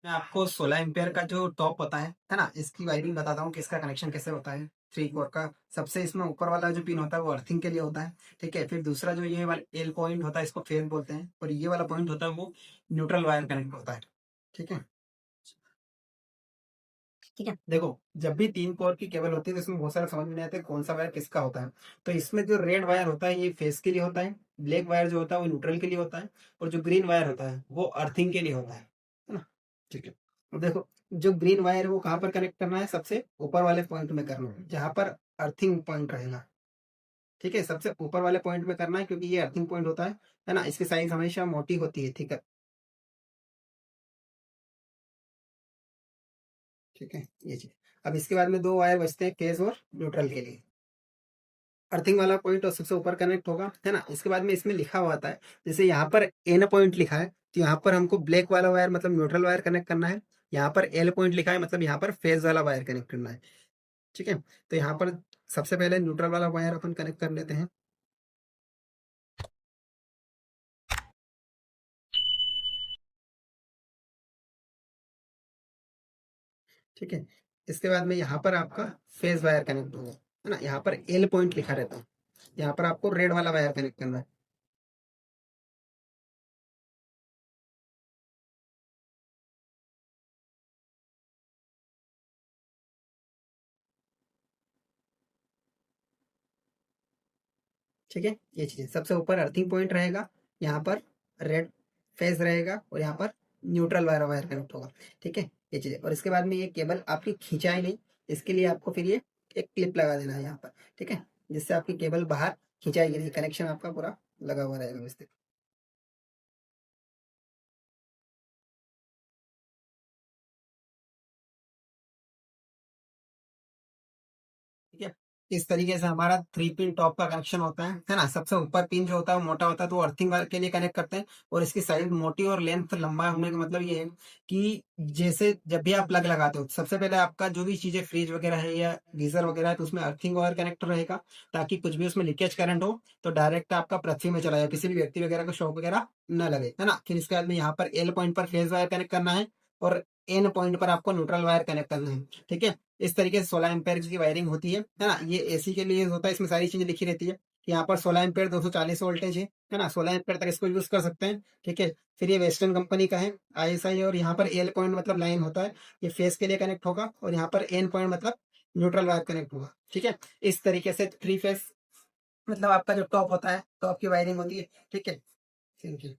मैं आपको 16 एम्पियर का जो टॉप होता है ना, इसकी वायरिंग बताता हूँ कि इसका कनेक्शन कैसे होता है। 3 कोर का सबसे इसमें ऊपर वाला जो पिन होता है वो अर्थिंग के लिए होता है। ठीक है, फिर दूसरा जो ये वाला एल पॉइंट होता है इसको फेज बोलते हैं, और ये वाला पॉइंट होता है वो न्यूट्रल वायर कनेक्ट होता है। ठीक है। ठीक है, देखो, जब भी 3 कोर की केबल होती है तो इसमें बहुत सारा समझ में नहीं आता है कौन सा वायर किसका होता है। तो इसमें जो रेड वायर होता है ये फेस के लिए होता है, ब्लैक वायर जो होता है वो न्यूट्रल के लिए होता है, और जो ग्रीन वायर होता है वो अर्थिंग के लिए होता है ना। ठीक है, अब देखो, जो ग्रीन वायर है वो कहाँ पर कनेक्ट करना है, सबसे ऊपर वाले पॉइंट में करना है जहां पर अर्थिंग पॉइंट रहेगा। ठीक है, सबसे ऊपर वाले पॉइंट में करना है क्योंकि ये अर्थिंग पॉइंट होता है ना, इसकी साइज हमेशा मोटी होती है। ठीक है। ठीक है, ये चीज। अब इसके बाद में दो वायर बचते हैं फेज और न्यूट्रल के लिए। अर्थिंग वाला पॉइंट और सबसे ऊपर कनेक्ट होगा, है ना। इसके बाद में इसमें लिखा हुआ आता है, जैसे यहाँ पर एन पॉइंट लिखा है तो यहाँ पर हमको ब्लैक वाला वायर मतलब न्यूट्रल वायर कनेक्ट करना है। यहाँ पर एल पॉइंट लिखा है मतलब यहाँ पर फेज वाला वायर कनेक्ट करना है। ठीक है, तो यहाँ पर सबसे पहले न्यूट्रल वाला वायर अपन कनेक्ट कर लेते हैं। ठीक है, इसके बाद में यहाँ पर आपका फेज वायर कनेक्ट होगा, है ना। यहाँ पर एल पॉइंट लिखा रहता है, यहाँ पर आपको रेड वाला वायर कनेक्ट करना है। ठीक है, ये चीज़ सबसे ऊपर अर्थिंग पॉइंट रहेगा, यहाँ पर रेड फेज रहेगा, और यहाँ पर न्यूट्रल वायर वायर कनेक्ट होगा। ठीक है, ये चीज़। और इसके बाद में ये केबल आपकी खींचाई नहीं, इसके लिए आपको फिर ये एक क्लिप लगा देना है यहाँ पर। ठीक है, जिससे आपकी केबल बाहर खिंचाएगी नहीं, कनेक्शन आपका पूरा लगा हुआ रहेगा व्यवस्थित। ठीक है, इस तरीके से हमारा 3 पिन टॉप का कनेक्शन होता है ना। सबसे ऊपर पिन जो होता है वो मोटा होता है तो वो अर्थिंग वायर के लिए कनेक्ट करते हैं, और इसकी साइज मोटी और लेंथ लंबा होने का मतलब ये है कि जैसे जब भी आप प्लग लगाते हो सबसे पहले आपका जो भी चीजें फ्रिज वगैरह है या गीजर वगैरह है तो उसमें अर्थिंग वायर कनेक्ट रहेगा, ताकि कुछ भी उसमें लीकेज करंट हो तो डायरेक्ट आपका पृथ्वी में चला जाए, किसी भी व्यक्ति वगैरह को शॉक वगैरह न लगे, है ना। फिर इसके बाद में यहाँ पर एल पॉइंट पर फेज वायर कनेक्ट करना है, और एन पॉइंट पर आपको न्यूट्रल वायर कनेक्ट करना है। ठीक है, इस तरीके से 16 एम्पेयर की वायरिंग होती है ना। ये एसी के लिए होता है, इसमें सारी चीजें लिखी रहती है कि यहाँ पर 16 एम्पेयर 240 वोल्टेज है ना, 16 एम्पेयर तक इसको यूज कर सकते हैं। ठीक है, फिर ये वेस्टर्न कंपनी का है, आईएसआई, और यहाँ पर एल पॉइंट मतलब लाइन होता है, ये फेस के लिए कनेक्ट होगा, और यहाँ पर एन पॉइंट मतलब न्यूट्रल वायर कनेक्ट होगा। ठीक है, इस तरीके से थ्री फेस मतलब आपका जो टॉप होता है, टॉप की वायरिंग होती है। ठीक है, थैंक यू।